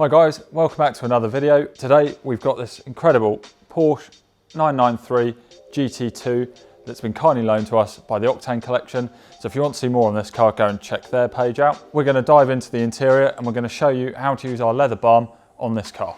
Hi guys, welcome back to another video. Today we've got this incredible Porsche 993 GT2 that's been kindly loaned to us by the Octane Collection. So if you want to see more on this car, go and check their page out. We're going to dive into the interior and we're going to show you how to use our leather balm on this car.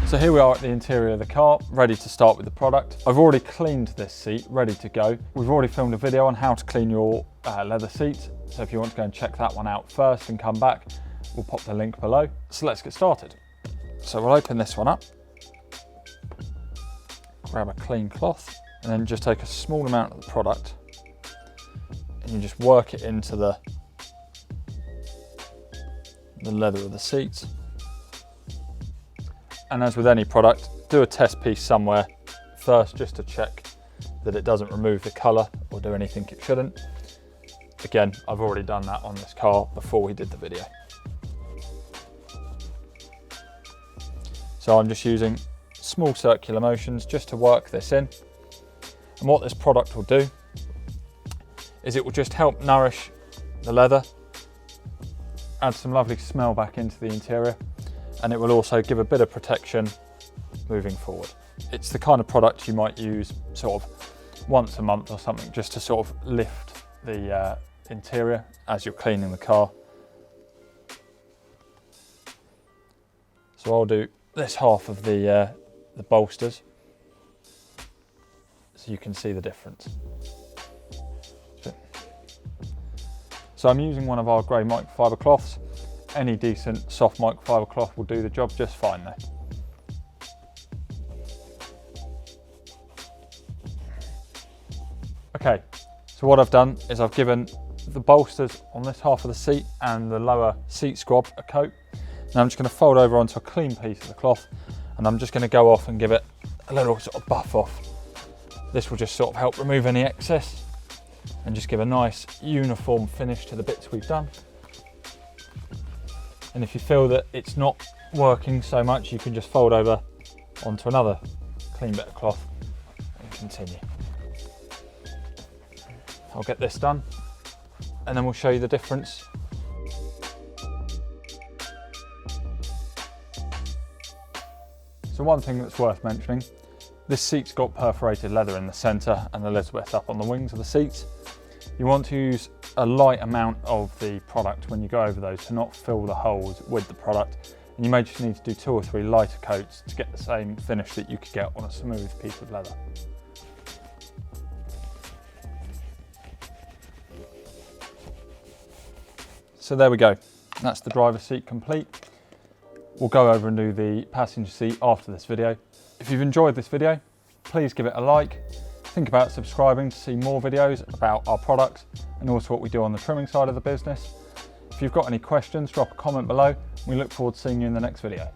So here we are at the interior of the car, ready to start with the product. I've already cleaned this seat, ready to go. We've already filmed a video on how to clean your leather seats. So if you want to go and check that one out first and come back, we'll pop the link below. So let's get started. So we'll open this one up, grab a clean cloth, and then just take a small amount of the product and you just work it into the leather of the seats. And as with any product, do a test piece somewhere first just to check that it doesn't remove the colour or do anything it shouldn't. Again, I've already done that on this car before we did the video. So I'm just using small circular motions just to work this in. And what this product will do is it will just help nourish the leather, add some lovely smell back into the interior, and it will also give a bit of protection moving forward. It's the kind of product you might use sort of once a month or something, just to sort of lift the interior as you're cleaning the car. So I'll do this half of the bolsters so you can see the difference. So I'm using one of our grey microfiber cloths. Any decent soft microfiber cloth will do the job just fine though. Okay, so what I've done is I've given the bolsters on this half of the seat and the lower seat squab a coat. Now I'm just going to fold over onto a clean piece of the cloth and I'm just going to go off and give it a little sort of buff off. This will just sort of help remove any excess and just give a nice uniform finish to the bits we've done. And if you feel that it's not working so much, you can just fold over onto another clean bit of cloth and continue. I'll get this done and then we'll show you the difference. So one thing that's worth mentioning, this seat's got perforated leather in the centre and a little bit up on the wings of the seats. You want to use a light amount of the product when you go over those to not fill the holes with the product, and you may just need to do 2 or 3 lighter coats to get the same finish that you could get on a smooth piece of leather. So there we go, that's the driver's seat complete. We'll go over and do the passenger seat after this video. If you've enjoyed this video, please give it a like. Think about subscribing to see more videos about our products and also what we do on the trimming side of the business. If you've got any questions, drop a comment below. We look forward to seeing you in the next video.